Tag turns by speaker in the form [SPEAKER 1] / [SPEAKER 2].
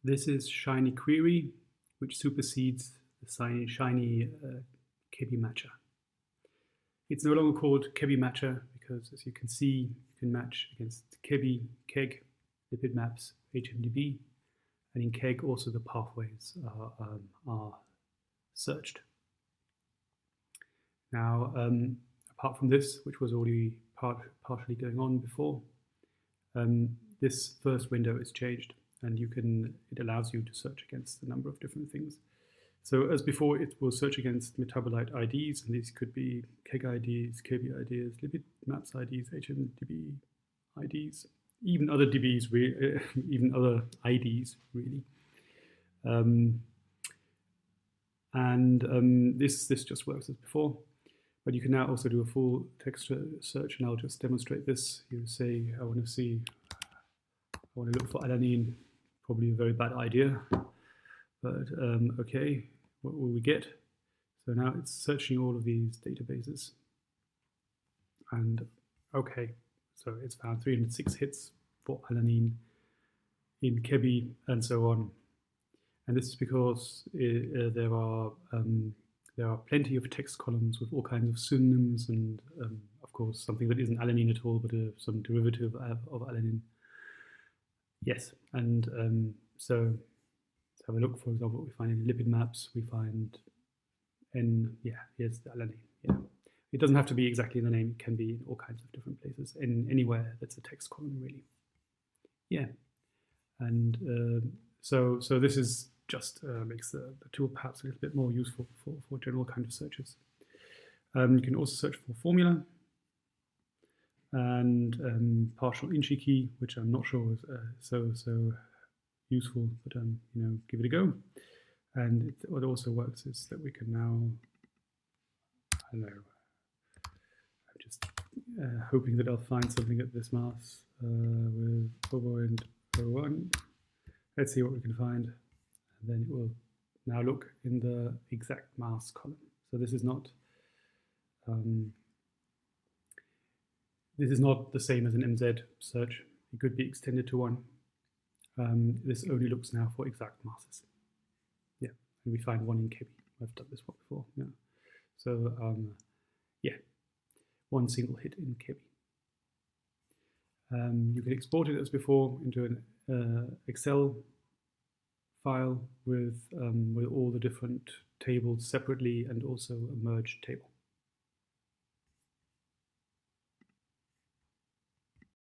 [SPEAKER 1] This is shiny query, which supersedes the shiny Chebi Matcher. It's no longer called Chebi Matcher because, as you can see, you can match against Chebi, KEGG, lipid maps, HMDB, and in KEGG also the pathways are searched. Now, apart from this, which was already partially going on before, this first window is changed, and it allows you to search against a number of different things. So as before, it will search against metabolite IDs, and these could be KEGG IDs, Chebi IDs, lipid maps IDs, HMDB IDs, even other DBs, even other IDs, really. This just works as before, but you can now also do a full text search, and I'll just demonstrate this. You say, I want to look for alanine, probably a very bad idea, but okay, what will we get? So now it's searching all of these databases, and okay, so it's found 306 hits for alanine in Chebi and so on. And this is because there are plenty of text columns with all kinds of synonyms and, of course, something that isn't alanine at all, but some derivative of alanine. Yes, and so let's have a look. For example, what we find in lipid maps, we find here's the alanine. Yeah, it doesn't have to be exactly in the name. It can be in all kinds of different places, anywhere that's a text column, really. Yeah, and so this is just makes the tool perhaps a little bit more useful for general kind of searches. You can also search for formula and partial Inchy key, which I'm not sure is so useful, but give it a go. And what also works is that we can now, I don't know, I'm just hoping that I'll find something at this mass with 4.01. Let's see what we can find. And then it will now look in the exact mass column. So this is not the same as an MZ search. It could be extended to one. This only looks now for exact masses. Yeah, and we find one in Chebi. I've done this one before. Yeah. So yeah, one single hit in Chebi. You can export it as before into an Excel file with all the different tables separately, and also a merged table.